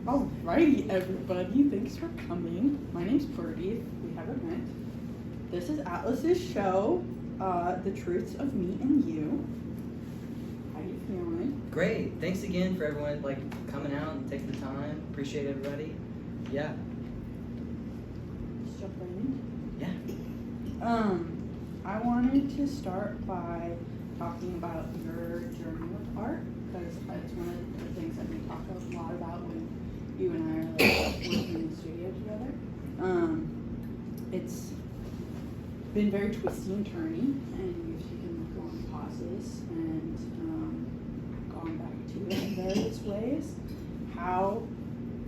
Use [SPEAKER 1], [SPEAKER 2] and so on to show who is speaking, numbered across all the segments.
[SPEAKER 1] Alrighty, everybody, thanks for coming. My name's Birdie, we haven't met. This is Atlas's show, The Truths of Me and You. How you feeling?
[SPEAKER 2] Great. Thanks again for everyone coming out and taking the time. Appreciate everybody. Yeah.
[SPEAKER 1] Let's jump right in.
[SPEAKER 2] Yeah.
[SPEAKER 1] I wanted to start by talking about your journey with art, because it's one of the things that we talk a lot about when you and I are working in the studio together. It's been very twisty and turny, and you've taken long pauses and gone back to it in various ways. How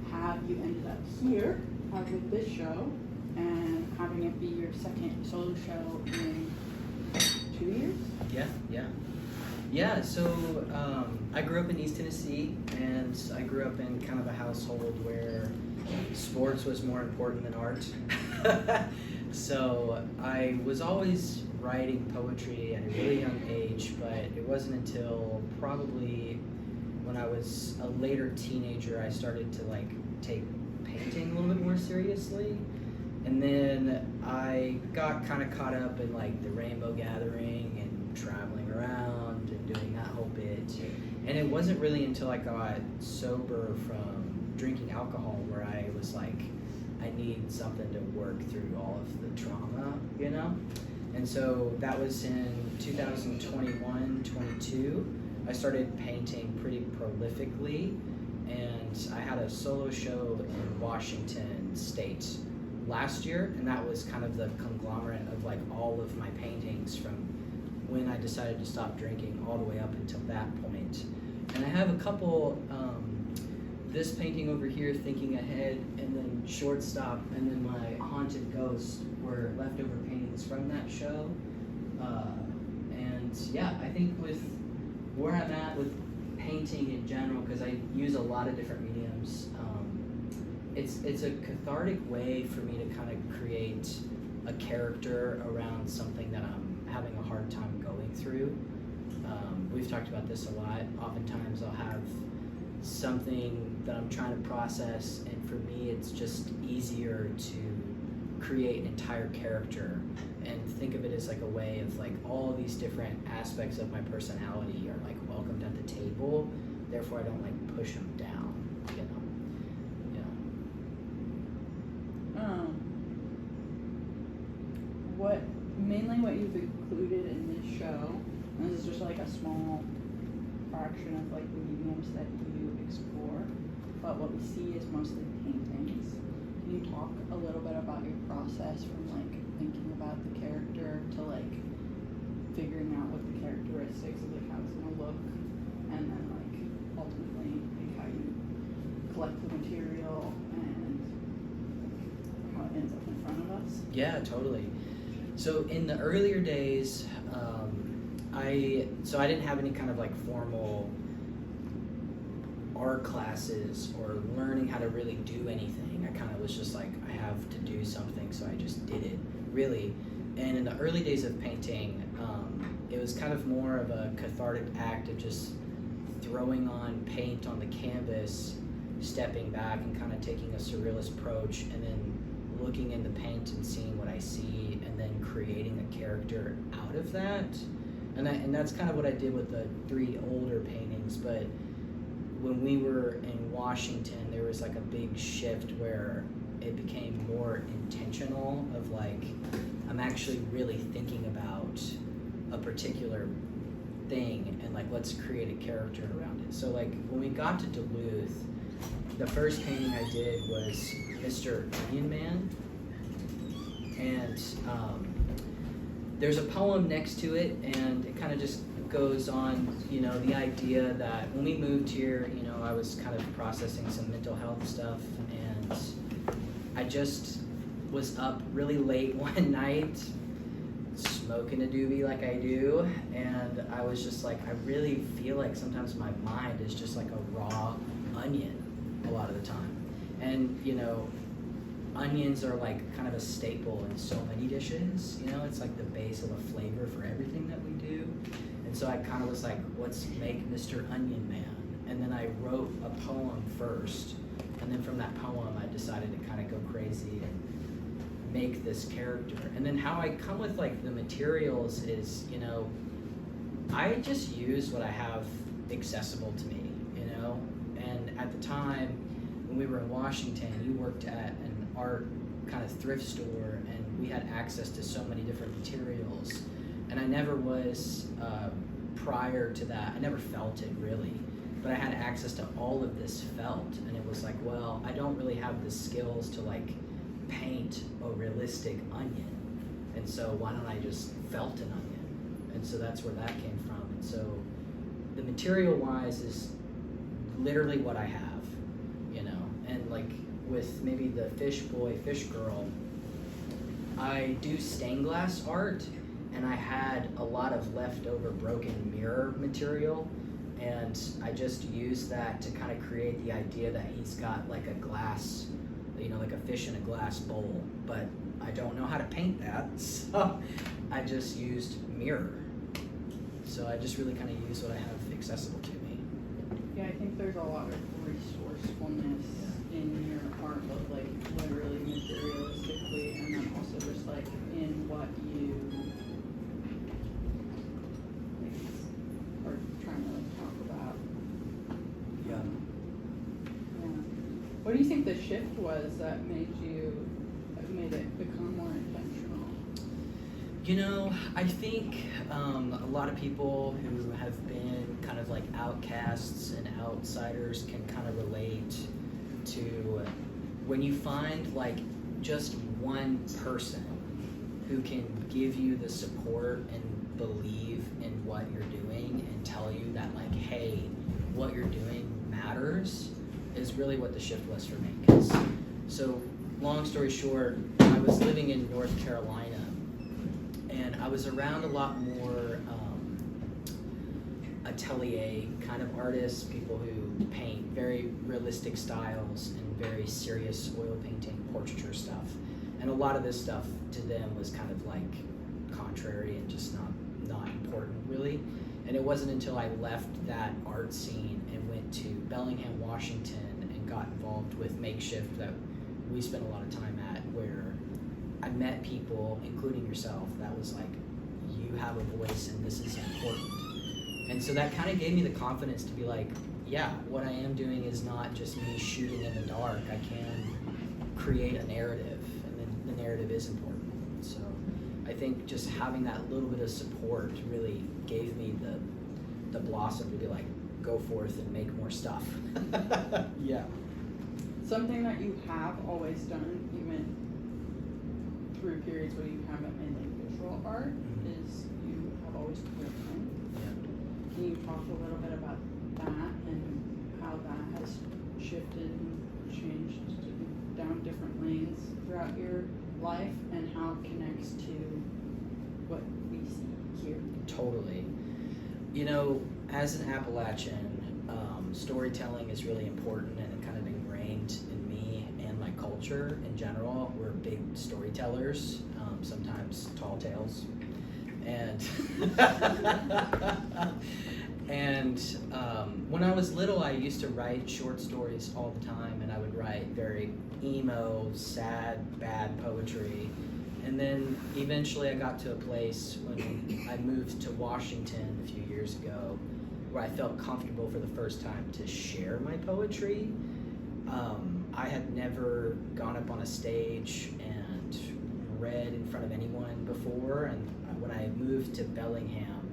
[SPEAKER 1] have you ended up here with this show and having it be your second solo show in 2 years?
[SPEAKER 2] Yeah, so I grew up in East Tennessee, and I grew up in kind of a household where sports was more important than art. So I was always writing poetry at a really young age, but it wasn't until probably when I was a later teenager I started to take painting a little bit more seriously. And then I got kind of caught up in the Rainbow Gathering and traveling around and doing that whole bit. And it wasn't really until I got sober from drinking alcohol where I was like, I need something to work through all of the trauma, you know? And so that was in 2021, 22. I started painting pretty prolifically, and I had a solo show in Washington State last year, and that was kind of the conglomerate of all of my paintings from when I decided to stop drinking all the way up until that point. And I have a couple, this painting over here, Thinking Ahead, and then Shortstop, and then my Haunted Ghost were leftover paintings from that show. And yeah, I think with where I'm at with painting in general, because I use a lot of different mediums, it's a cathartic way for me to kind of create a character around something that I'm having a hard time going through. We've talked about this a lot. Oftentimes I'll have something that I'm trying to process, and for me it's just easier to create an entire character and think of it as a way of all these different aspects of my personality are welcomed at the table, therefore I don't push them down, you know.
[SPEAKER 1] What you've included in this show, and this is just a small fraction of the mediums that you explore, but what we see is mostly paintings. Can you talk a little bit about your process from thinking about the character to figuring out what the characteristics of how it's gonna look, and then ultimately how you collect the material and how it ends up in front of us?
[SPEAKER 2] Yeah, totally. So in the earlier days, I didn't have any kind of formal art classes or learning how to really do anything. I kind of was just I have to do something, so I just did it, really. And in the early days of painting, it was kind of more of a cathartic act of just throwing on paint on the canvas, stepping back and kind of taking a surrealist approach, and then looking in the paint and seeing what I see, and then creating a character out of that. And that's kind of what I did with the 3 older paintings. But when we were in Washington, there was a big shift where it became more intentional of I'm actually really thinking about a particular thing, and let's create a character around it. So when we got to Duluth, the first painting I did was Mr. Onion Man, and there's a poem next to it, and it kind of just goes on, the idea that when we moved here, I was kind of processing some mental health stuff, and I just was up really late one night, smoking a doobie like I do, and I was just I really feel sometimes my mind is just a raw onion a lot of the time. And, onions are kind of a staple in so many dishes, it's the base of a flavor for everything that we do. And so I kind of was let's make Mr. Onion Man. And then I wrote a poem first, and And then from that poem, I decided to kind of go crazy and make this character. And then how I come with like the materials is, you know, I just use what I have accessible to me, you know? And at the time when we were in Washington, you worked at an art kind of thrift store, and we had access to so many different materials. And I never was, prior to that, I never felt it really, but I had access to all of this felt, and it was like, well, I don't really have the skills to like paint a realistic onion, and so why don't I just felt an onion? And so that's where that came from. And so the material wise is literally what I have, you know. And like with maybe the fish boy, fish girl, I do stained glass art, and I had a lot of leftover broken mirror material, and I just used that to kind of create the idea that he's got like a glass, you know, like a fish in a glass bowl, but I don't know how to paint that, so I just used mirror. So I just really kind of use what I have accessible to me.
[SPEAKER 1] Yeah, I think there's a lot of resourcefulness in your art, both like literally materialistically, and then also just like in what you are trying to like talk about.
[SPEAKER 2] Yeah.
[SPEAKER 1] Yeah. What do you think the shift was that made it become more intentional?
[SPEAKER 2] You know, I think a lot of people who have been kind of like outcasts and outsiders can kind of relate to when you find like just one person who can give you the support and believe in what you're doing and tell you that like, hey, what you're doing matters, is really what the shift was for me. So long story short, I was living in North Carolina, and I was around a lot more atelier kind of artists, people who paint very realistic styles and very serious oil painting, portraiture stuff. And a lot of this stuff to them was kind of like contrary and just not important really. And it wasn't until I left that art scene and went to Bellingham, Washington, and got involved with Makeshift that we spent a lot of time at, where I met people, including yourself, that was like, you have a voice and this is important. And so that kind of gave me the confidence to be like, yeah, what I am doing is not just me shooting in the dark. I can create a narrative, and then the narrative is important. So I think just having that little bit of support really gave me the blossom to be like, go forth and make more stuff. Yeah.
[SPEAKER 1] Something that you have always done, even through periods where you haven't made like visual art, is you have always written.
[SPEAKER 2] Yeah.
[SPEAKER 1] Can you talk a little bit about that and how that has shifted and changed down different lanes throughout your life, and how it connects to what we see here?
[SPEAKER 2] Totally. You know, as an Appalachian, storytelling is really important and kind of ingrained in me and my culture in general. We're big storytellers, sometimes tall tales. And when I was little, I used to write short stories all the time, and I would write very emo, sad, bad poetry. And then eventually I got to a place when I moved to Washington a few years ago where I felt comfortable for the first time to share my poetry. I had never gone up on a stage and read in front of anyone before, and when I moved to Bellingham,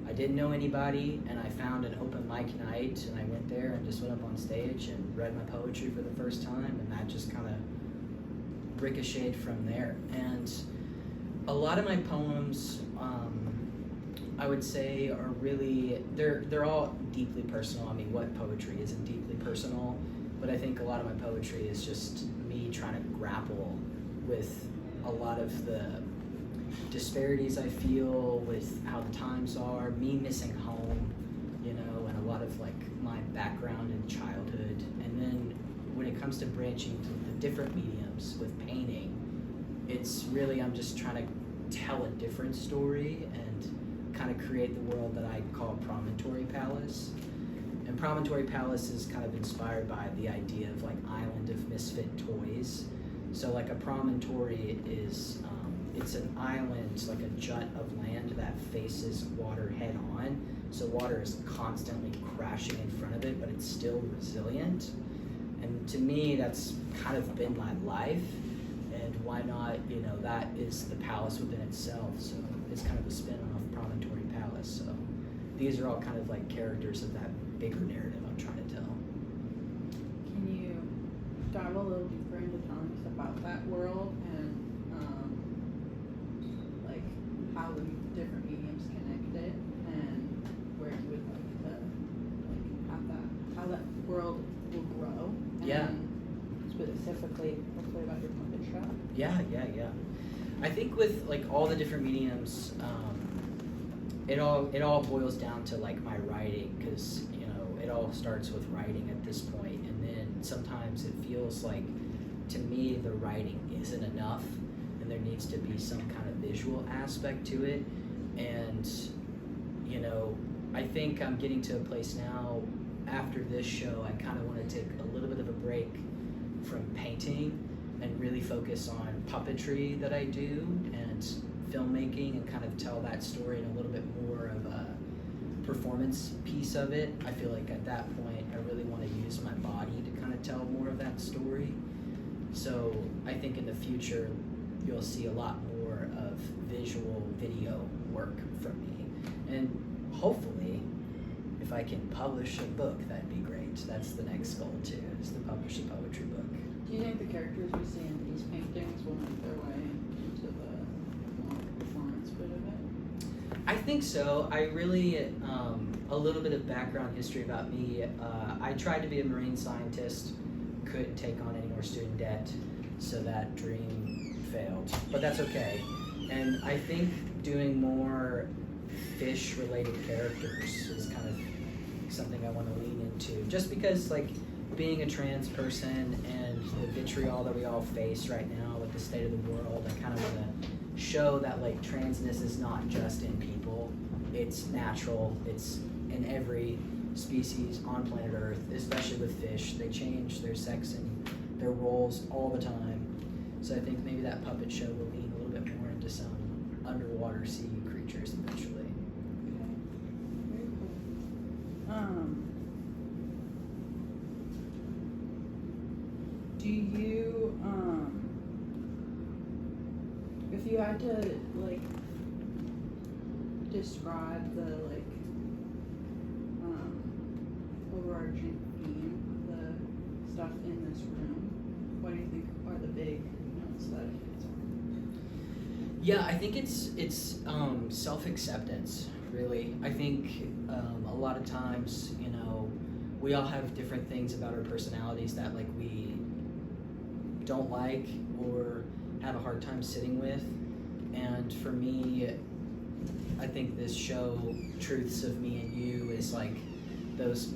[SPEAKER 2] I didn't know anybody, and I found an open mic night, and I went there and just went up on stage and read my poetry for the first time, and that just kind of ricocheted from there. And a lot of my poems, I would say, are really, they're all deeply personal. I mean, what poetry isn't deeply personal? But I think a lot of my poetry is just me trying to grapple with a lot of the disparities I feel with how the times are, me missing home, you know, and a lot of like my background in childhood. And then when it comes to branching to the different mediums with painting, it's really, I'm just trying to tell a different story and kind of create the world that I call Promontory Palace. And Promontory Palace is kind of inspired by the idea of like island of misfit toys. So like a promontory is it's an island, like a jut of land that faces water head on. So water is constantly crashing in front of it, but it's still resilient. And to me, that's kind of been my life. And why not, you know, that is the palace within itself. So it's kind of a spin-off Promontory Palace. So these are all kind of like characters of that bigger narrative I'm trying to tell.
[SPEAKER 1] Can you dive a little deeper into telling us about that world and like how the different mediums connect it and where you would like to like have that, how that world will grow? And
[SPEAKER 2] Yeah.
[SPEAKER 1] Specifically, hopefully about your puppet show.
[SPEAKER 2] Yeah. I think with like all the different mediums, it all boils down to like my writing, because you know it all starts with writing at this point, and then sometimes it feels like to me the writing isn't enough, and there needs to be some kind of visual aspect to it. And you know, I think I'm getting to a place now after this show. I kind of want to take a little bit of a break from painting and really focus on puppetry that I do and filmmaking, and kind of tell that story in a little bit more of a performance piece of it. I feel like at that point I really want to use my body to kind of tell more of that story. So I think in the future you'll see a lot more of visual video work from me, and hopefully if I can publish a book, that'd be great. That's the next goal too, is to publish a poetry book.
[SPEAKER 1] Do you think the characters we see in these paintings will make their way into the more performance bit of it?
[SPEAKER 2] I think so. I really, a little bit of background history about me. I tried to be a marine scientist, couldn't take on any more student debt, so that dream failed, but that's okay. And I think doing more fish-related characters is kind of something I want to lean into, just because like being a trans person and the vitriol that we all face right now with the state of the world, I kind of want to show that like transness is not just in people, it's natural, it's in every species on planet Earth, especially with fish. They change their sex and their roles all the time. So I think maybe that puppet show will lean a little bit more into some underwater sea creatures eventually.
[SPEAKER 1] Very cool. Do you, if you had to, like, describe the, like, overarching theme, the stuff in this room, what do you think are the big notes that it hits on?
[SPEAKER 2] Yeah, I think it's self-acceptance, really. I think a lot of times, you know, we all have different things about our personalities that like we don't like or have a hard time sitting with. And for me, I think this show, Truths of Me and You, is like those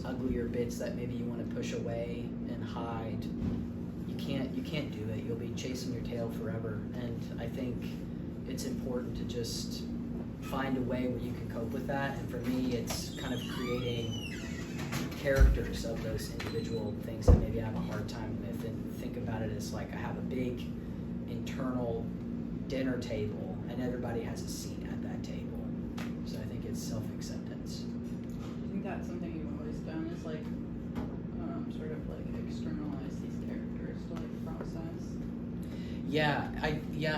[SPEAKER 2] uglier bits that maybe you want to push away and hide. You can't do it. You'll be chasing your tail forever. And I think it's important to just find a way where you can cope with that. And for me, it's kind of creating characters of those individual things that maybe I have a hard time with, and think about it as like I have a big internal dinner table and everybody has a seat at that table. So I think it's self-acceptance.
[SPEAKER 1] I think that's something you've always done, is like sort of like externalize these characters to like process.
[SPEAKER 2] Yeah,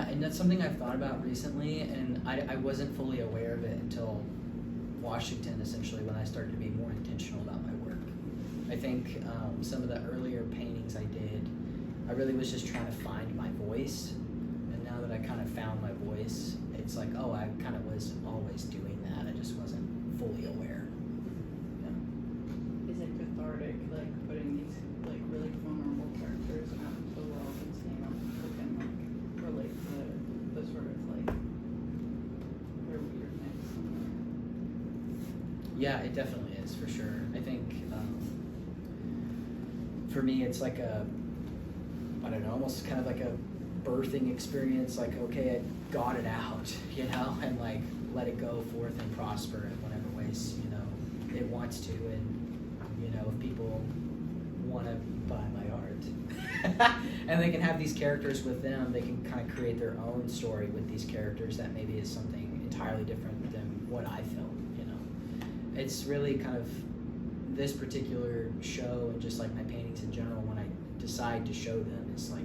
[SPEAKER 2] and that's something I've thought about recently, and I wasn't fully aware of it until Washington, essentially, when I started to be more intentional about my work. I think some of the earlier paintings I did, I really was just trying to find my voice, and now that I kind of found my voice, it's like, oh, I kind of was always doing that, I just wasn't fully aware.
[SPEAKER 1] Is it cathartic, like putting these like really vulnerable characters out into the world and seeing how people can like relate to the sort of like their weirdness?
[SPEAKER 2] Yeah, it definitely is, for sure. I think for me, it's like I don't know, almost kind of like a birthing experience. Like, okay, I got it out, you know, and like let it go forth and prosper in whatever ways, you know, it wants to. And if people want to buy my art. And they can have these characters with them, they can kind of create their own story with these characters that maybe is something entirely different than what I film, you know. It's really kind of this particular show and just like my paintings in general, when I decide to show them, it's like,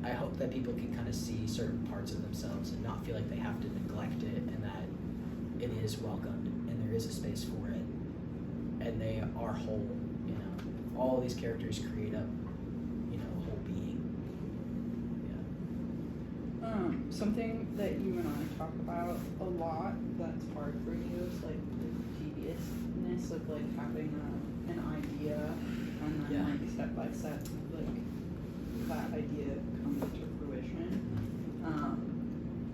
[SPEAKER 2] I hope that people can kind of see certain parts of themselves and not feel like they have to neglect it, and that it is welcomed and there is a space for it, and they are whole, you know. All of these characters create a, you know, whole being. Yeah.
[SPEAKER 1] Something that you and I talk about a lot that's hard for you is like the tediousness of like having an idea and then like step by step like that idea comes to fruition.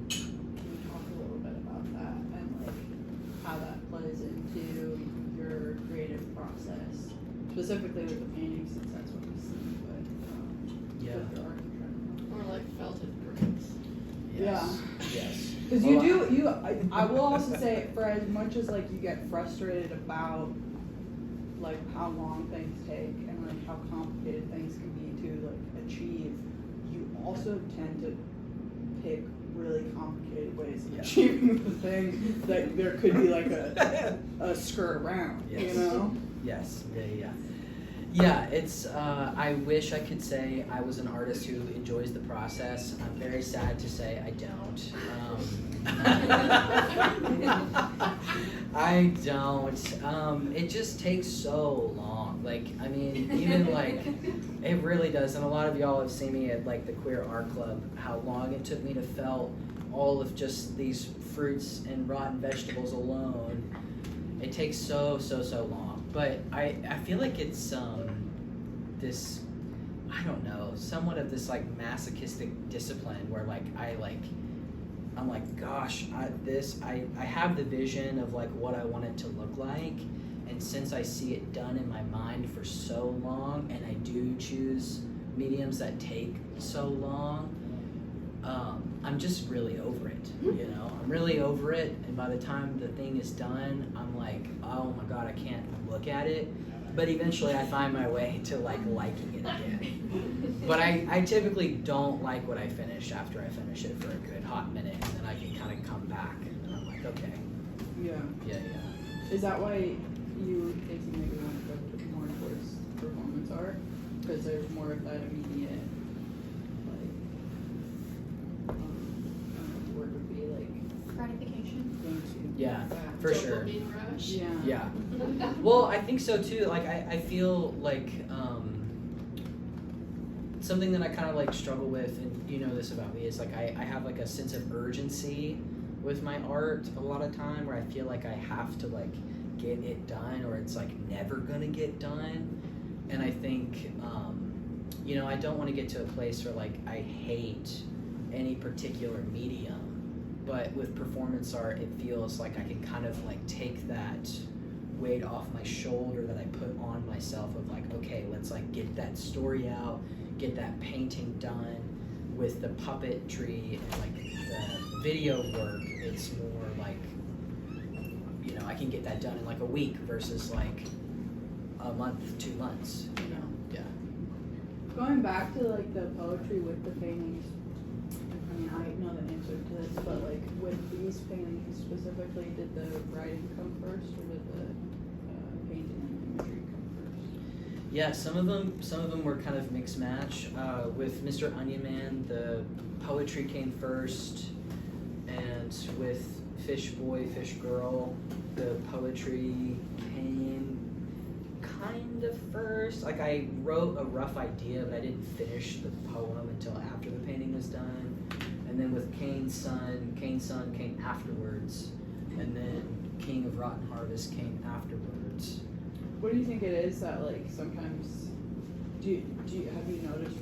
[SPEAKER 1] Can you talk a little bit about that and like how that plays into your creative process, specifically with the paintings, since that's what we see, but with your art in general.
[SPEAKER 3] Or like felted bricks.
[SPEAKER 2] Yes. Yes.
[SPEAKER 1] Because I will also say, for as much as like you get frustrated about like how long things take and like how complicated things can be to like achieve, you also tend to pick really complicated ways of achieving the thing that there could be like a skirt around, you know?
[SPEAKER 2] Yes. Yeah, it's, I wish I could say I was an artist who enjoys the process. I'm very sad to say I don't. I don't. It just takes so long. Like, I mean, even like, it really does. And a lot of y'all have seen me at like the Queer Art Club, how long it took me to felt all of just these fruits and rotten vegetables alone. It takes so long. But I feel like it's this, I don't know, somewhat of this like masochistic discipline where like I'm like, gosh, I have the vision of like what I want it to look like, and since I see it done in my mind for so long, and I do choose mediums that take so long, I'm just really over it, you know? I'm really over it, and by the time the thing is done, I'm like, oh my god, I can't look at it. But eventually I find my way to like liking it again. But I typically don't like what I finish after I finish it for a good hot minute, and then I can kind of come back, and then I'm like, okay. Yeah.
[SPEAKER 1] Is that why you were thinking maybe want to go more towards performance art? Because there's more of that immediate, like, word would be like
[SPEAKER 3] Gratification.
[SPEAKER 1] going to.
[SPEAKER 2] Yeah, for sure.
[SPEAKER 3] Dopamine rush.
[SPEAKER 2] Yeah. Well, I think so too. Like, I feel like something that I kind of like struggle with, and you know this about me, is like I have like a sense of urgency with my art a lot of time, where I feel like I have to like get it done, or it's like never gonna get done. And I think you know, I don't want to get to a place where like I hate any particular medium, but with performance art it feels like I can kind of like take that weight off my shoulder that I put on myself of like, okay, let's like get that story out, get that painting done. With the puppetry and like the video work, it's more like, you know, I can get that done in like a week versus like a month, 2 months, you know? Yeah.
[SPEAKER 1] Going back to like the poetry with the paintings, I mean, I know the answer to this, but like with these paintings specifically, did the writing come first, or did the painting and imagery come first?
[SPEAKER 2] Yeah, some of them were kind of mixed match. With Mr. Onion Man, the poetry came first, and with Fish Boy, Fish Girl, the poetry came kind of first. Like, I wrote a rough idea, but I didn't finish the poem until after the painting was done. And then with Cain's Son came afterwards, and then King of Rotten Harvest came afterwards.
[SPEAKER 1] What do you think it is that like sometimes have you noticed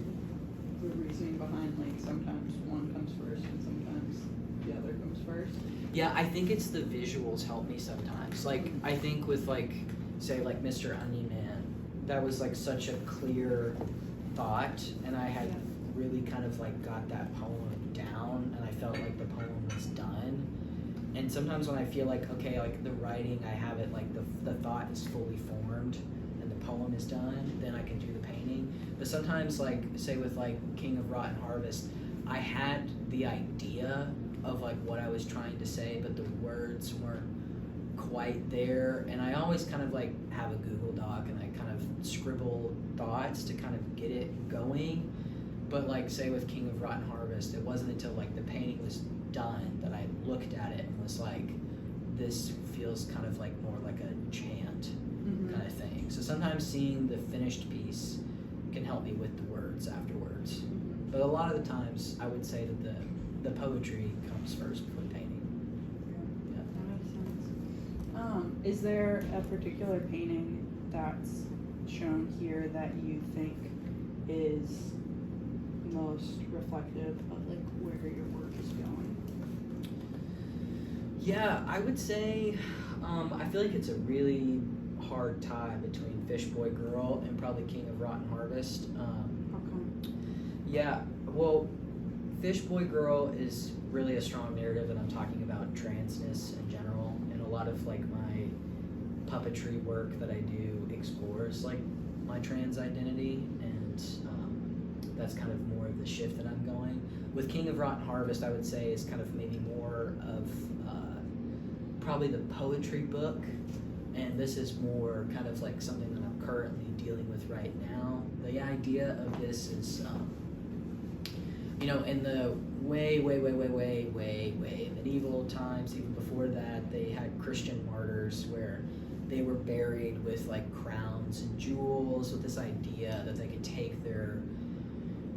[SPEAKER 1] the reasoning behind like sometimes one comes first and sometimes the other comes first?
[SPEAKER 2] Yeah, I think it's the visuals help me sometimes. Like, I think with like, say like Mr. Onion Man, that was like such a clear thought, and I had really kind of like got that poem down, and I felt like the poem was done. And sometimes when I feel like, okay, like the writing, I have it, like the thought is fully formed and the poem is done, then I can do the painting. But sometimes, like, say with like King of Rotten Harvest, I had the idea of like what I was trying to say, but the words weren't quite there. And I always kind of like have a Google Doc and I kind of scribble thoughts to kind of get it going. But like say with King of Rotten Harvest, it wasn't until like the painting was done that I looked at it and was like, this feels kind of like more like a chant kind of thing. So sometimes seeing the finished piece can help me with the words afterwards. But a lot of the times I would say that the poetry comes first before the painting.
[SPEAKER 1] Yeah. That makes sense. Is there a particular painting that's shown here that you think is most reflective of like where your work is going?
[SPEAKER 2] Yeah, I would say I feel like it's a really hard tie between Fish Boy Girl and probably King of Rotten Harvest.
[SPEAKER 1] How come?
[SPEAKER 2] Yeah, well, Fish Boy Girl is really a strong narrative, and I'm talking about transness in general, and a lot of like my puppetry work that I do explores like my trans identity, and that's kind of more of the shift that I'm going. With King of Rotten Harvest, I would say is kind of maybe more of probably the poetry book, and this is more kind of like something that I'm currently dealing with right now. The idea of this is, you know, in the way medieval times, even before that, they had Christian martyrs where they were buried with like crowns and jewels, with this idea that they could take their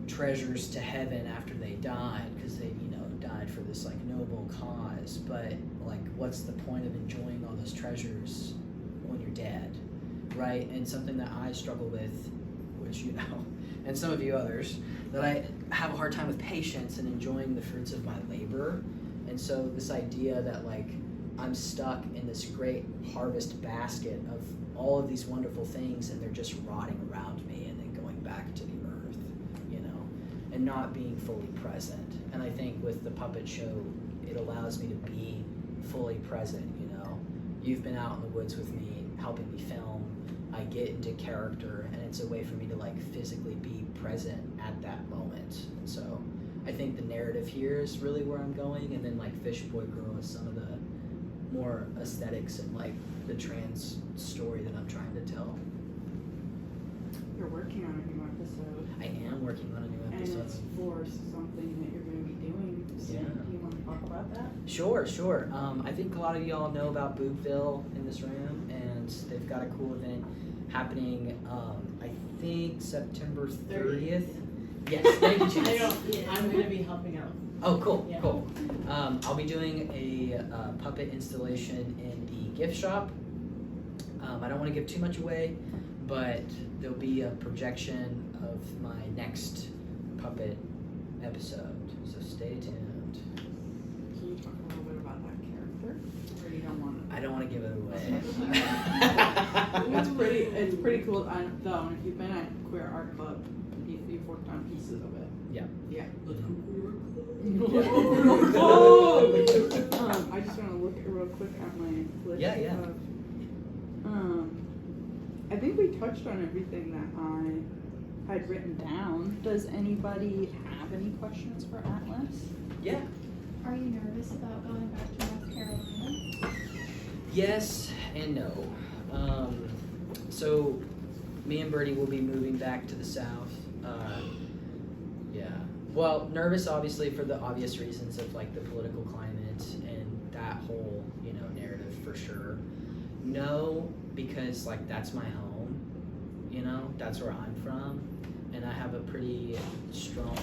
[SPEAKER 2] treasures to heaven after they died, because they, you know, died for this like noble cause. But like, what's the point of enjoying all those treasures when you're dead, right? And something that I struggle with, which you know, and some of you others, that I have a hard time with patience and enjoying the fruits of my labor. And so this idea that like I'm stuck in this great harvest basket of all of these wonderful things, and they're just rotting around me and then going back to the earth, you know, and not being fully present. And I think with the puppet show, it allows me to be fully present, you know. You've been out in the woods with me, helping me film. I get into character, and it's a way for me to like physically be present at that moment. And so I think the narrative here is really where I'm going, and then like Fish Boy Girl is some of the more aesthetics and like the trans story that I'm trying to tell.
[SPEAKER 1] You're working on a new episode.
[SPEAKER 2] I am working on a new episode.
[SPEAKER 1] And it's for something that you're going to be doing soon.
[SPEAKER 2] Yeah.
[SPEAKER 1] Do you want to talk about that?
[SPEAKER 2] Sure. I think a lot of y'all know about Boobville in this room, and they've got a cool event happening, I think September 30th. Yes, thank you, Chance.
[SPEAKER 3] I'm going to be helping out.
[SPEAKER 2] Oh, cool,
[SPEAKER 3] Yeah.
[SPEAKER 2] cool. I'll be doing a puppet installation in the gift shop. I don't want to give too much away, but there'll be a projection of my next puppet episode, so stay tuned.
[SPEAKER 1] Can you talk a little bit about that character? Or you don't want to?
[SPEAKER 2] I don't want to give it away.
[SPEAKER 1] It's pretty cool. Though, and if you've been at Queer Art Club, you've worked on pieces of it.
[SPEAKER 2] Yeah.
[SPEAKER 1] Yeah.
[SPEAKER 3] Let's go Queer
[SPEAKER 1] I just want to look real quick at my list.
[SPEAKER 2] Yeah.
[SPEAKER 1] Of, I think we touched on everything that I had written down. Does anybody have any questions for Atlas?
[SPEAKER 2] Yeah.
[SPEAKER 4] Are you nervous about going back to North Carolina?
[SPEAKER 2] Yes and no. So me and Birdie will be moving back to the South. Yeah. Well, nervous obviously for the obvious reasons of like the political climate and that whole, you know, narrative for sure. No, because like that's my home, you know, that's where I'm from, and I have a pretty strong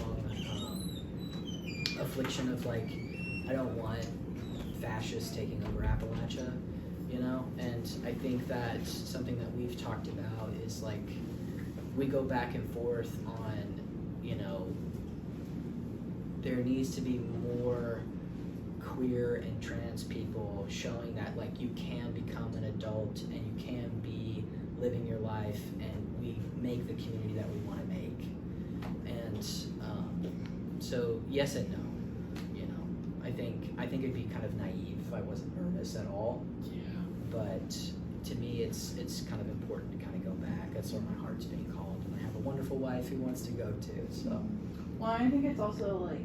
[SPEAKER 2] affliction of like, I don't want fascists taking over Appalachia, you know, and I think that something that we've talked about is like, we go back and forth on, you know, there needs to be more queer and trans people showing that like you can become an adult and you can be living your life, and we make the community that we want to make. And so yes and no, you know. I think it'd be kind of naive if I wasn't nervous at all.
[SPEAKER 3] Yeah.
[SPEAKER 2] But to me, it's kind of important to kind of go back. That's where my heart's being called, and I have a wonderful wife who wants to go too. So.
[SPEAKER 1] Well, I think it's also like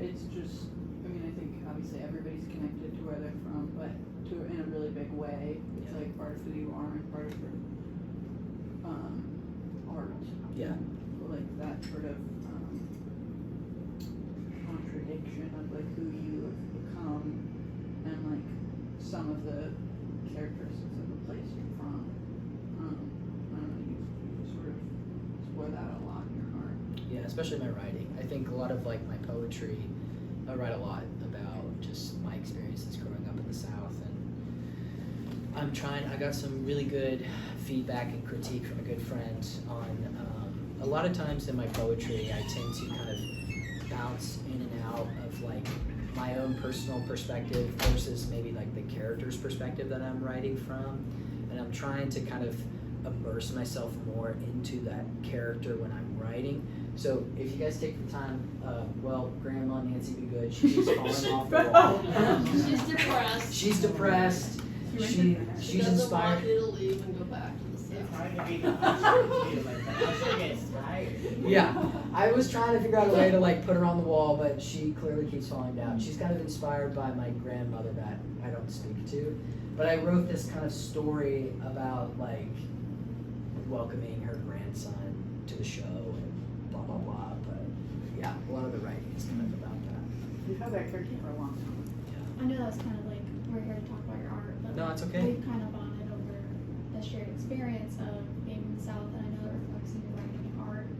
[SPEAKER 1] it's just, I mean, I think obviously everybody's connected to where they're from, but in a really big way. It's
[SPEAKER 2] Yeah.
[SPEAKER 1] like part of who you are and part of your art.
[SPEAKER 2] Yeah.
[SPEAKER 1] Like that sort of contradiction of like who you have become and like some of the characteristics of the place you're from. I don't know, you sort of explore that a lot in your art.
[SPEAKER 2] Yeah, especially my writing. I think a lot of like my poetry, I write a lot about just my experiences growing up in the South, and I got some really good feedback and critique from a good friend on a lot of times in my poetry I tend to kind of bounce in and out of like my own personal perspective versus maybe like the character's perspective that I'm writing from, and I'm trying to kind of immerse myself more into that character when I'm writing. So if you guys take the time, Grandma Nancy Be Good, she's falling off the wall.
[SPEAKER 3] She's depressed.
[SPEAKER 2] She's depressed.
[SPEAKER 3] She
[SPEAKER 2] She's
[SPEAKER 3] doesn't
[SPEAKER 2] inspired.
[SPEAKER 3] want you to leave and go back to the
[SPEAKER 5] It's
[SPEAKER 3] South.
[SPEAKER 5] hard to be the usher too, like the usher gets tired.
[SPEAKER 2] Yeah, I was trying to figure out a way to like put her on the wall, but she clearly keeps falling down. She's kind of inspired by my grandmother that I don't speak to, but I wrote this kind of story about like welcoming her grandson to the show and blah blah blah. But yeah, a lot of the writing is kind of about that.
[SPEAKER 1] You've had that character for a long time.
[SPEAKER 2] Yeah.
[SPEAKER 4] I know that was kind of like, we're here to talk about your art, but
[SPEAKER 2] No, it's okay.
[SPEAKER 4] we've kind of bonded over the shared experience of being in the South, and I know it reflects in your writing and art.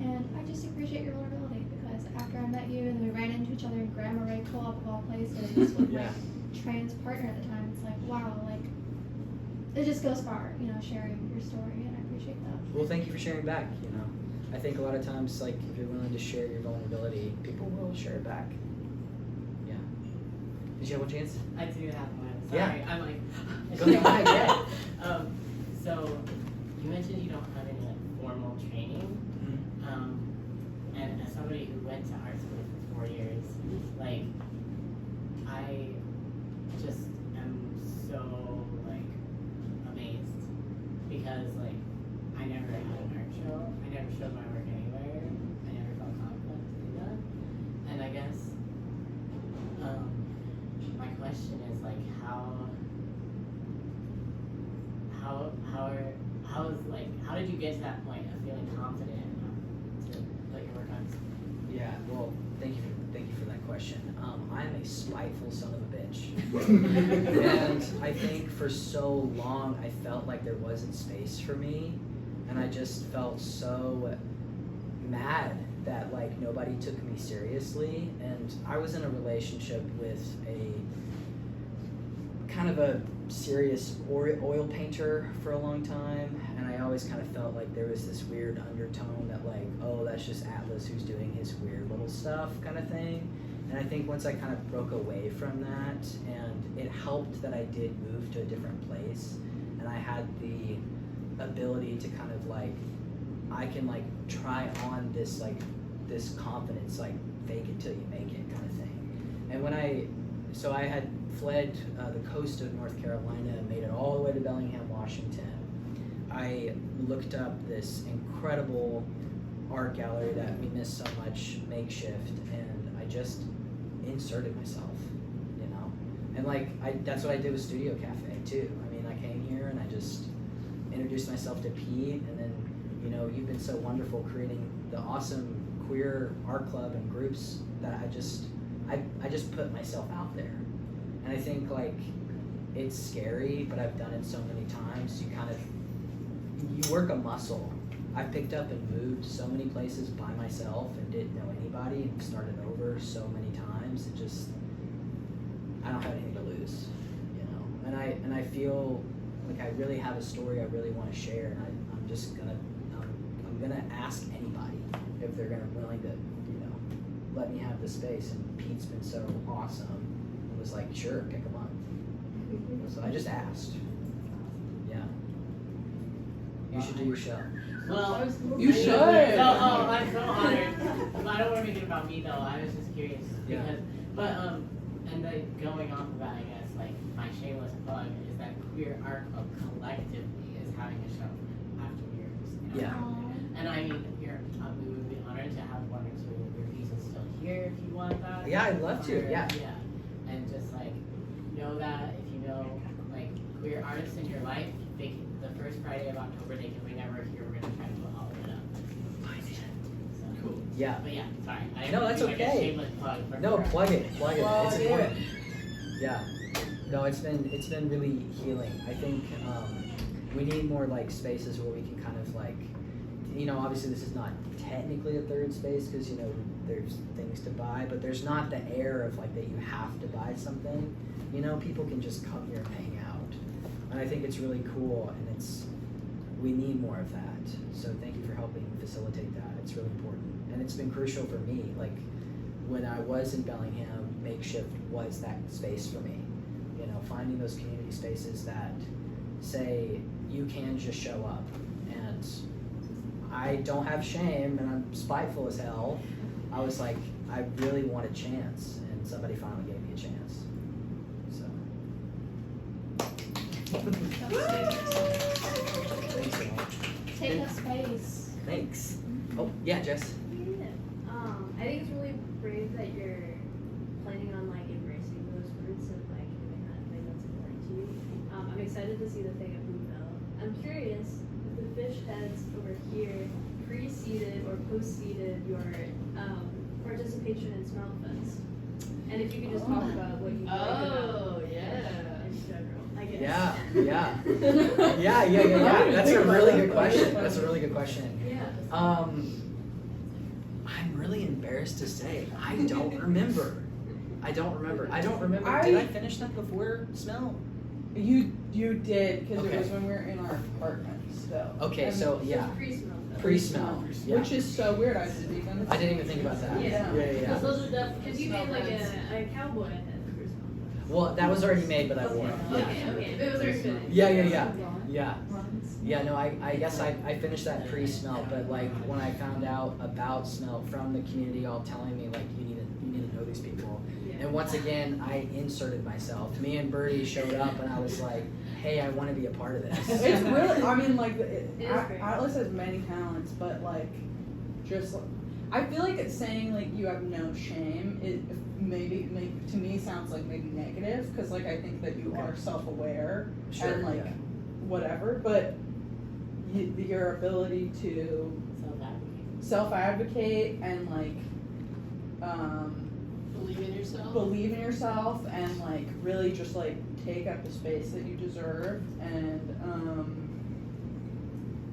[SPEAKER 4] And I just appreciate your vulnerability, because after I met you and then we ran into each other in Grandma Ray Co-op of all places with
[SPEAKER 2] Yeah.
[SPEAKER 4] my trans partner at the time, it's like, wow, like, it just goes far, you know, sharing your story, and I appreciate that.
[SPEAKER 2] Well, thank you for sharing back. You know, I think a lot of times, like if you're willing to share your vulnerability, people will share it back. Yeah. Did you have a chance?
[SPEAKER 5] I do have one.
[SPEAKER 2] Yeah.
[SPEAKER 5] Sorry, I'm like.
[SPEAKER 2] Go ahead, yeah.
[SPEAKER 5] So you mentioned you don't have any like formal training, and as somebody who went to art school for 4 years, like I just am so like amazed because like I never had an art show. I never showed my work anywhere. I never felt confident to do that. And I guess my question is like how did you get to that point of feeling confident enough to let your work on display?
[SPEAKER 2] Yeah. Well, thank you for that question. I'm a spiteful son of a bitch, and I think for so long I felt like there wasn't space for me, and I just felt so mad that like nobody took me seriously. And I was in a relationship with a kind of a serious oil painter for a long time, and I always kind of felt like there was this weird undertone that like, oh, that's just Atlas who's doing his weird little stuff kind of thing. And I think once I kind of broke away from that, and it helped that I did move to a different place, and I had the ability to kind of like, I can like try on this like this confidence, like fake it till you make it kind of thing. And when I had fled the coast of North Carolina and made it all the way to Bellingham, Washington. I looked up this incredible art gallery that we miss so much, Makeshift, and I just inserted myself, you know? And like, that's what I did with Studio Cafe too. I mean, I came here and I just introduced myself to Pete, and then, you know, you've been so wonderful creating the awesome queer art club and groups that I just put myself out there. And I think like it's scary, but I've done it so many times. You work a muscle. I've picked up and moved so many places by myself and didn't know anybody and started over so many times. It just, I don't have anything to lose, you know. And I feel like I really have a story I really want to share, and I'm gonna ask anybody if they're willing to, you know, let me have the space. And Pete's been so awesome. It was like, sure, pick them up. So I just asked. Yeah. You should do your show.
[SPEAKER 5] Well,
[SPEAKER 1] You should.
[SPEAKER 5] I'm so honored. I don't want to make it about me though. I was just curious.
[SPEAKER 2] Yeah.
[SPEAKER 5] But And then going off of that, I guess, like, my shameless plug is that Queer Art Club collectively is having a show after years. You know?
[SPEAKER 2] Yeah.
[SPEAKER 5] And I mean, we would be honored to have one or two of your pieces still here if you want that.
[SPEAKER 2] Yeah, I'd love to, yeah.
[SPEAKER 5] Yeah. And just like, know that if you know, like, queer artists in your life, the first Friday of October, they can bring that work here. We're going to try to put all of it up. So,
[SPEAKER 2] Cool. Yeah.
[SPEAKER 5] but yeah, sorry. I
[SPEAKER 2] No,
[SPEAKER 5] didn't
[SPEAKER 2] that's
[SPEAKER 5] do, like, a
[SPEAKER 2] okay.
[SPEAKER 5] shameless plug for
[SPEAKER 2] No,
[SPEAKER 5] Queer Art.
[SPEAKER 2] plug it.
[SPEAKER 1] Plug
[SPEAKER 2] It's
[SPEAKER 1] it.
[SPEAKER 2] important. Yeah. No, it's been really healing. I think we need more like spaces where we can kind of like, you know, obviously this is not technically a third space because you know there's things to buy, but there's not the air of like that you have to buy something. You know, people can just come here and hang out, and I think it's really cool, and we need more of that. So thank you for helping facilitate that. It's really important, and it's been crucial for me. Like when I was in Bellingham, Makeshift was that space for me. You know, finding those community spaces that say you can just show up, and I don't have shame, and I'm spiteful as hell. I was like, I really want a chance, and somebody finally gave me a chance. So. Thanks so much.
[SPEAKER 4] Take up space.
[SPEAKER 2] Thanks. Oh, yeah, Jess.
[SPEAKER 6] I think it's really brave that you're planning on like embracing those roots and like doing that thing that's important to you. I'm excited to see the thing at Bluebell. I'm curious if the fish heads over here preceded or postceded your participation in Smell Fest. And if you could just talk about what you like about
[SPEAKER 3] Oh, yeah.
[SPEAKER 6] in general, I guess.
[SPEAKER 2] Yeah. That's a really good question. That's a really good question.
[SPEAKER 6] Yeah.
[SPEAKER 2] I'm really embarrassed to say I don't remember. Did I finish that before Smell?
[SPEAKER 1] You did because
[SPEAKER 2] Okay.
[SPEAKER 1] it was when we were in our apartment still.
[SPEAKER 2] Okay,
[SPEAKER 1] And
[SPEAKER 2] so yeah,
[SPEAKER 6] Pre-Smell Fest.
[SPEAKER 2] pre-smell. Yeah.
[SPEAKER 1] Which is so weird. I didn't even.
[SPEAKER 2] I didn't even think about that.
[SPEAKER 6] Yeah.
[SPEAKER 2] Yeah.
[SPEAKER 3] Because those are definitely
[SPEAKER 6] Because you made like a cowboy head for Smell Fest.
[SPEAKER 2] Well, that was already made, but I wore it.
[SPEAKER 6] Okay. It was already finished.
[SPEAKER 2] Yeah, no, I guess I finished that pre-smell, but like when I found out about Smell from the community all telling me like you need to know these people.
[SPEAKER 6] Yeah.
[SPEAKER 2] And once again, I inserted myself. Me and Birdie showed up and I was like, hey, I want to be a part of this.
[SPEAKER 1] It's really. I mean, like
[SPEAKER 6] is great.
[SPEAKER 1] Atlas has many talents, but like, just like, I feel like it's saying like you have no shame. It maybe to me sounds like maybe negative because like I think that you are self-aware
[SPEAKER 2] Sure,
[SPEAKER 1] and like
[SPEAKER 2] yeah.
[SPEAKER 1] whatever, but your ability to self-advocate and like
[SPEAKER 3] Believe in yourself.
[SPEAKER 1] and like really just like take up the space that you deserve and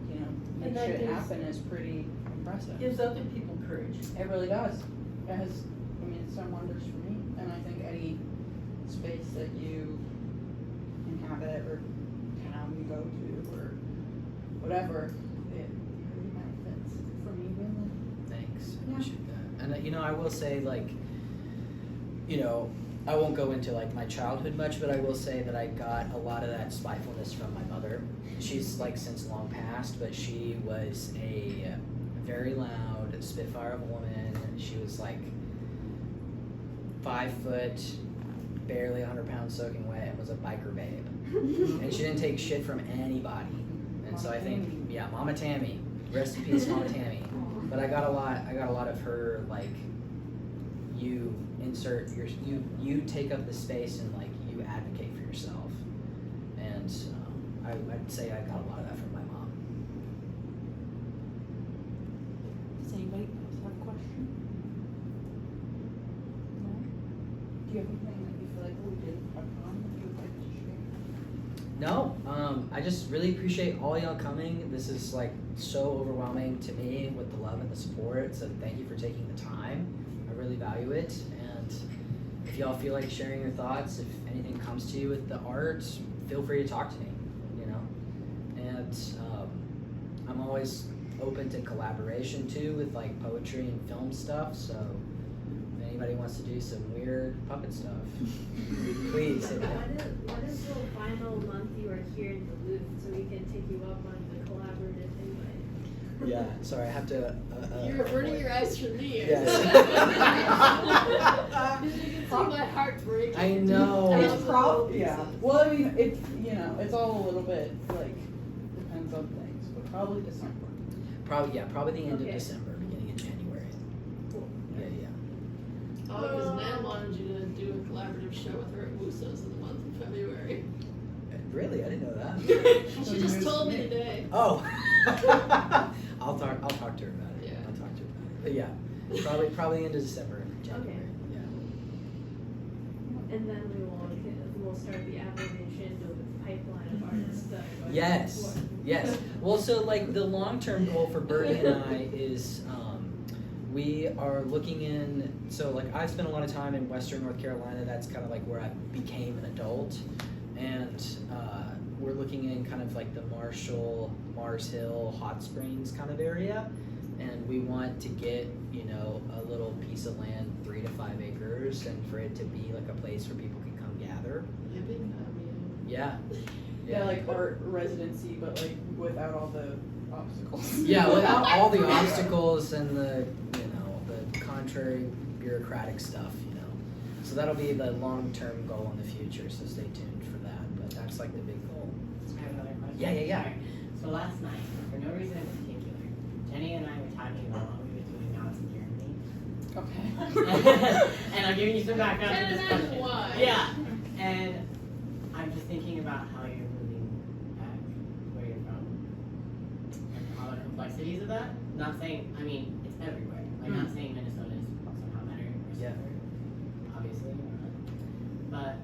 [SPEAKER 1] you know make
[SPEAKER 6] And that
[SPEAKER 1] shit
[SPEAKER 6] gives-
[SPEAKER 1] happen is pretty impressive.
[SPEAKER 3] Gives other people courage.
[SPEAKER 1] It really does. It has, I mean, it's done wonders for me, and I think any space that you inhabit or town you go to or whatever, it really benefits for me, really.
[SPEAKER 2] Thanks.
[SPEAKER 1] Yeah.
[SPEAKER 2] Appreciate that. And you know, I will say like, you know, I won't go into like my childhood much, but I will say that I got a lot of that spitefulness from my mother. She's like since long passed, but she was a very loud spitfire of a woman. She was like 5 foot, barely 100 pounds soaking wet, and was a biker babe. And she didn't take shit from anybody. And so I think, yeah, Mama Tammy, rest in peace, Mama Tammy. But I got a lot of her like, you take up the space and like you advocate for yourself. And I'd say I got a lot of that from my mom.
[SPEAKER 1] Does anybody else have a question? No? Do you have anything that you feel like we didn't touch on that you would like to share?
[SPEAKER 2] No, I just really appreciate all y'all coming. This is like so overwhelming to me with the love and the support. So thank you for taking the time. I really value it. And if y'all feel like sharing your thoughts, if anything comes to you with the art, feel free to talk to me. You know, and I'm always open to collaboration too with like poetry and film stuff. So if anybody wants to do some weird puppet stuff, please hit me up.
[SPEAKER 6] What is the final month you are here in Duluth so we can take you up on the collaborative invite?
[SPEAKER 2] Yeah, sorry, I have to.
[SPEAKER 3] You're burning your eyes for me.
[SPEAKER 2] Yes.
[SPEAKER 3] You can see my heart break. January.
[SPEAKER 2] I know.
[SPEAKER 1] It's
[SPEAKER 3] Those
[SPEAKER 1] probably,
[SPEAKER 3] little
[SPEAKER 1] yeah.
[SPEAKER 3] pieces.
[SPEAKER 1] Well, I mean, it's, it's all a little bit, like, depends on things, but probably December.
[SPEAKER 2] Probably the end of
[SPEAKER 6] Okay.
[SPEAKER 2] December, beginning of January. Yeah, yeah.
[SPEAKER 3] Oh, because Nan wanted you to do a collaborative show with her at Woosos in the month of February.
[SPEAKER 2] Really? I didn't know that.
[SPEAKER 3] She just told me today.
[SPEAKER 2] Oh. I'll talk to her about it.
[SPEAKER 3] Yeah.
[SPEAKER 2] I'll talk to her about it. But yeah, probably into December, January.
[SPEAKER 6] Okay.
[SPEAKER 2] Yeah.
[SPEAKER 6] And then we'll start the aforementioned pipeline of artists that are going
[SPEAKER 2] Yes.
[SPEAKER 6] to
[SPEAKER 2] Yes. Well, so like the long-term goal for Birdie and I is we are looking in. So like I've spent a lot of time in Western North Carolina. That's kind of like where I became an adult, and we're looking in kind of like the Marshall, Mars Hill, Hot Springs kind of area, and we want to get a little piece of land, 3 to 5 acres, and for it to be like a place where people can come gather.
[SPEAKER 3] Yeah, big
[SPEAKER 2] Yeah.
[SPEAKER 1] Yeah, like art residency, but like without all the obstacles.
[SPEAKER 2] Yeah, without all the obstacles and the contrary bureaucratic stuff, So that'll be the long-term goal in the future. So stay tuned for that. But that's like the big goal.
[SPEAKER 5] I have another question.
[SPEAKER 2] Yeah.
[SPEAKER 5] Sorry. So last night, for no reason in particular, Jenny and I were talking about what we were doing now in Germany.
[SPEAKER 1] Okay.
[SPEAKER 5] And I'm giving you some background
[SPEAKER 3] Can't
[SPEAKER 5] to this
[SPEAKER 3] imagine
[SPEAKER 5] question.
[SPEAKER 3] why.
[SPEAKER 5] Yeah. And I'm just thinking about how you're moving back where you're from. And all the complexities of that. Not saying, I mean, it's everywhere. Like, not saying Minnesota is somehow better or
[SPEAKER 2] Yeah.
[SPEAKER 5] safer. Obviously, we're not. But,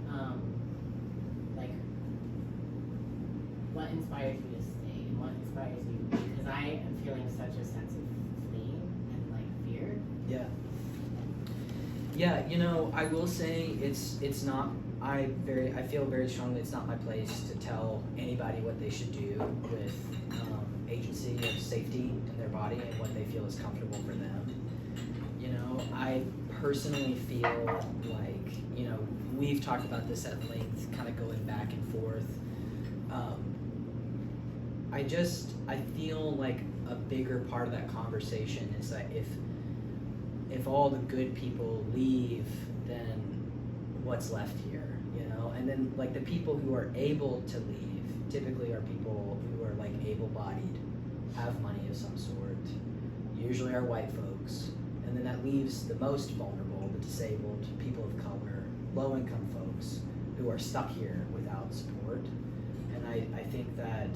[SPEAKER 5] like, what inspires you to stay? And what inspires you? Because I am feeling such a sense of fleeing and, like, fear.
[SPEAKER 2] Yeah. I will say it's not. I feel very strongly it's not my place to tell anybody what they should do with agency of safety in their body and what they feel is comfortable for them. I personally feel like we've talked about this at length, kind of going back and forth. I feel like a bigger part of that conversation is that if all the good people leave, then what's left here, And then like the people who are able to leave typically are people who are like able-bodied, have money of some sort, usually are white folks, and then that leaves the most vulnerable, the disabled, people of color, low-income folks who are stuck here without support. And I think that,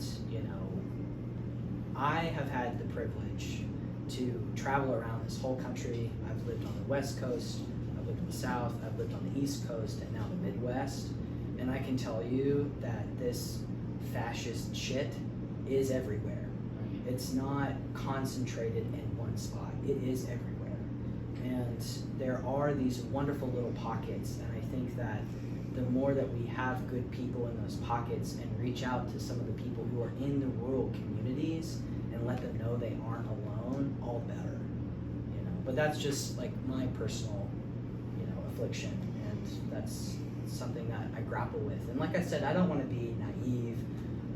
[SPEAKER 2] I have had the privilege to travel around this whole country. I've lived on the West Coast, I've lived in the South, I've lived on the East Coast, and now the Midwest. And I can tell you that this fascist shit is everywhere. It's not concentrated in one spot. It is everywhere. And there are these wonderful little pockets, and I think that the more that we have good people in those pockets and reach out to some of the people who are in the rural communities and let them know they aren't alone, all better. But that's just like my personal, affliction, and that's something that I grapple with. And like I said, I don't want to be naive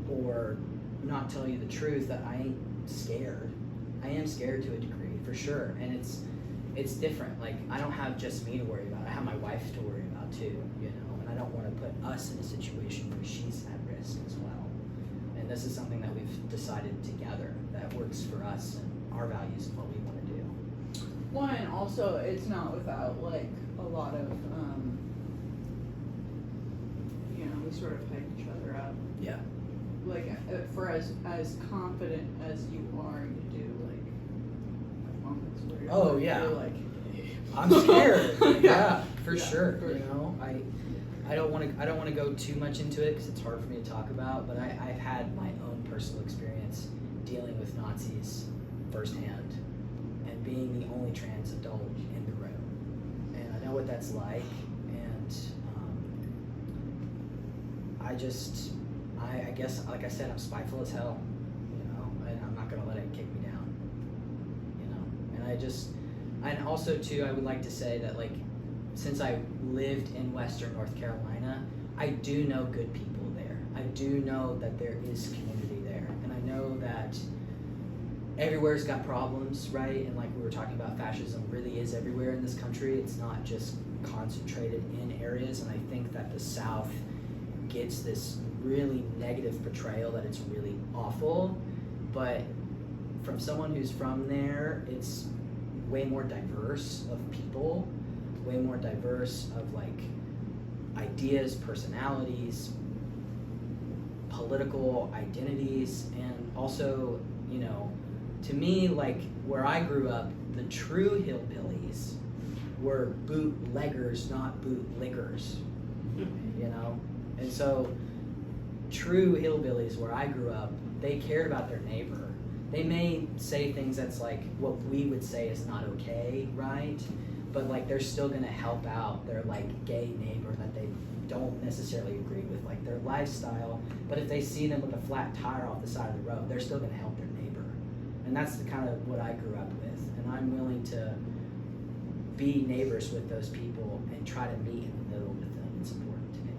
[SPEAKER 2] or not tell you the truth that I ain't scared. I am scared to a degree, for sure, and it's different. Like, I don't have just me to worry about. I have my wife to worry about too, and I don't want to put us in a situation where she's at risk as well. And this is something that we've decided together that works for us and our values and what we want to do.
[SPEAKER 1] Well, and also it's not without like a lot of, we sort of hype each other up.
[SPEAKER 2] Yeah.
[SPEAKER 1] Like for as confident as you are, you do like have moments where you're
[SPEAKER 2] Oh,
[SPEAKER 1] like,
[SPEAKER 2] yeah.
[SPEAKER 1] you're like
[SPEAKER 2] I'm scared. Yeah, for
[SPEAKER 1] Yeah,
[SPEAKER 2] sure.
[SPEAKER 1] for
[SPEAKER 2] I don't want to go too much into it because it's hard for me to talk about. But I've had my own personal experience dealing with Nazis firsthand, and being the only trans adult in the room, and I know what that's like. And I guess, like I said, I'm spiteful as hell, and I'm not gonna let it kick me down, and also too, I would like to say that, like, since I lived in Western North Carolina, I do know good people there. I do know that there is community there, and I know that everywhere's got problems, right? And like we were talking about, fascism really is everywhere in this country. It's not just concentrated in areas, and I think that the South gets this really negative portrayal that it's really awful, but from someone who's from there, it's way more diverse of people, way more diverse of like ideas, personalities, political identities, and also, you know, to me, like where I grew up, the true hillbillies were bootleggers, not bootlickers, you know? And so true hillbillies where I grew up, they cared about their neighbor. They may say things that's like what we would say is not okay, right? But like they're still gonna help out their like gay neighbor that they don't necessarily agree with, like their lifestyle. But if they see them with a flat tire off the side of the road, they're still gonna help their neighbor. And that's the kind of what I grew up with. And I'm willing to be neighbors with those people and try to meet in the middle with them. It's important to me.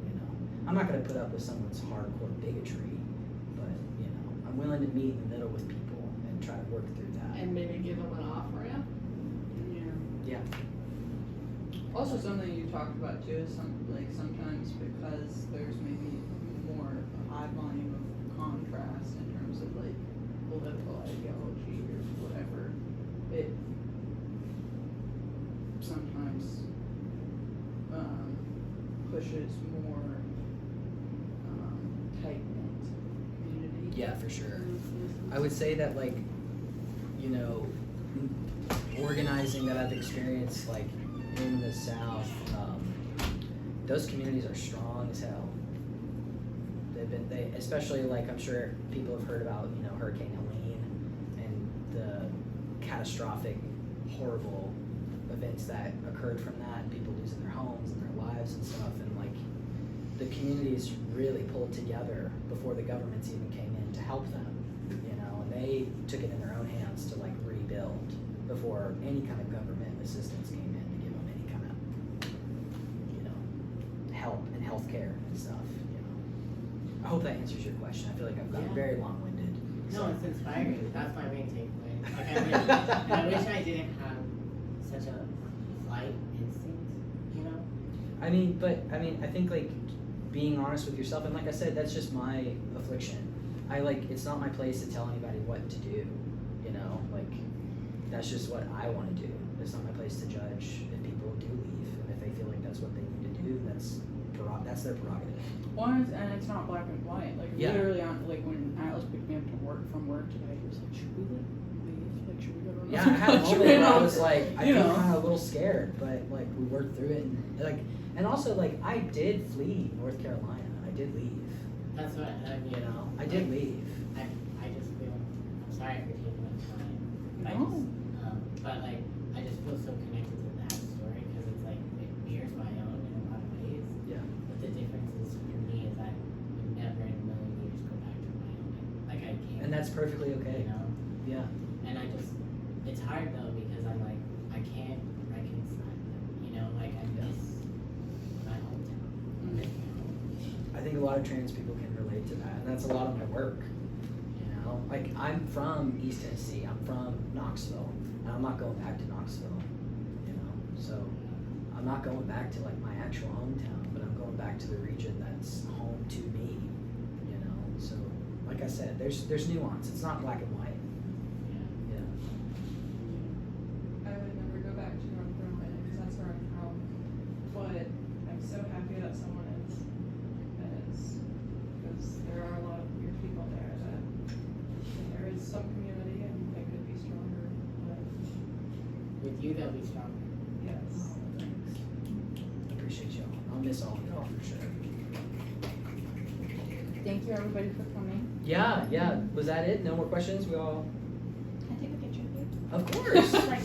[SPEAKER 2] You know, I'm not gonna put up with someone's hardcore bigotry, but you know, I'm willing to meet in the middle with people and try to work through that.
[SPEAKER 3] And maybe give them an off ramp.
[SPEAKER 1] Yeah. Also, something you talked about too is sometimes because there's maybe more high volume of contrast in terms of like political ideology or whatever, it sometimes pushes more tight-knit community.
[SPEAKER 2] Yeah, for sure. I would say that, like, you know, organizing that I've experienced, like, in the South, those communities are strong as hell. They especially, like, I'm sure people have heard about, you know, Hurricane Helene and the catastrophic, horrible events that occurred from that, and people losing their homes and their lives and stuff, and like the communities really pulled together before the governments even came in to help them, you know, and they took it in their own hands to like rebuild before any kind of government assistance came in to give them any kind of, you know, help and healthcare and stuff, you know. I hope that answers your question. I feel like I've gotten very long-winded.
[SPEAKER 5] No, it's inspiring. That's my main takeaway. Like, I wish I didn't have such a flight instinct, you know?
[SPEAKER 2] I mean, I think like being honest with yourself, and like I said, that's just my affliction. It's not my place to tell anybody what to do, you know? Like, that's just what I want to do. It's not my place to judge if people do leave, and if they feel like that's what they need to do, that's their prerogative.
[SPEAKER 1] One is, and it's not black and white. Like literally, on like when Atlas picked me up from work today, he was like, "Should we leave? Like, should we go to?"
[SPEAKER 2] Yeah, I had a moment where I was like, I
[SPEAKER 1] you
[SPEAKER 2] feel
[SPEAKER 1] know,
[SPEAKER 2] kind of a little scared, but like we worked through it, and like, and also like I did flee North Carolina. I did leave.
[SPEAKER 5] That's what,
[SPEAKER 2] You know, I did leave.
[SPEAKER 5] I just feel, I'm sorry for taking my time. I
[SPEAKER 1] No.
[SPEAKER 5] just, but like, I just feel so connected to that story because it's like, it mirrors my own in a lot of ways.
[SPEAKER 2] Yeah.
[SPEAKER 5] But the difference is for me is I would never in a million years go back to my own. Like I can't.
[SPEAKER 2] And that's perfectly okay.
[SPEAKER 5] You know?
[SPEAKER 2] Yeah.
[SPEAKER 5] And I just, it's hard though because I'm like, I can't reconcile them. You know, like I miss my hometown. I miss my home.
[SPEAKER 2] I think a lot of trans people can relate to that, and that's a lot of my work. You know, like I'm from East Tennessee. I'm from Knoxville, and I'm not going back to Knoxville. You know, so I'm not going back to like my actual hometown, but I'm going back to the region that's home to me. You know, so like I said, there's nuance. It's not black and white. Yeah.
[SPEAKER 7] I would never go back to North Carolina because that's where I'm from. But I'm so happy that someone is, because there are a lot of weird people there that there is some community and they could be stronger. But
[SPEAKER 5] With you, they'll be stronger.
[SPEAKER 7] yes.
[SPEAKER 2] Thanks. I appreciate y'all. I'll miss all of y'all for sure.
[SPEAKER 1] thank you everybody for coming.
[SPEAKER 2] Yeah. Was that it? No more questions? We all.
[SPEAKER 4] Can I take a picture of you?
[SPEAKER 2] Of course.
[SPEAKER 4] Like,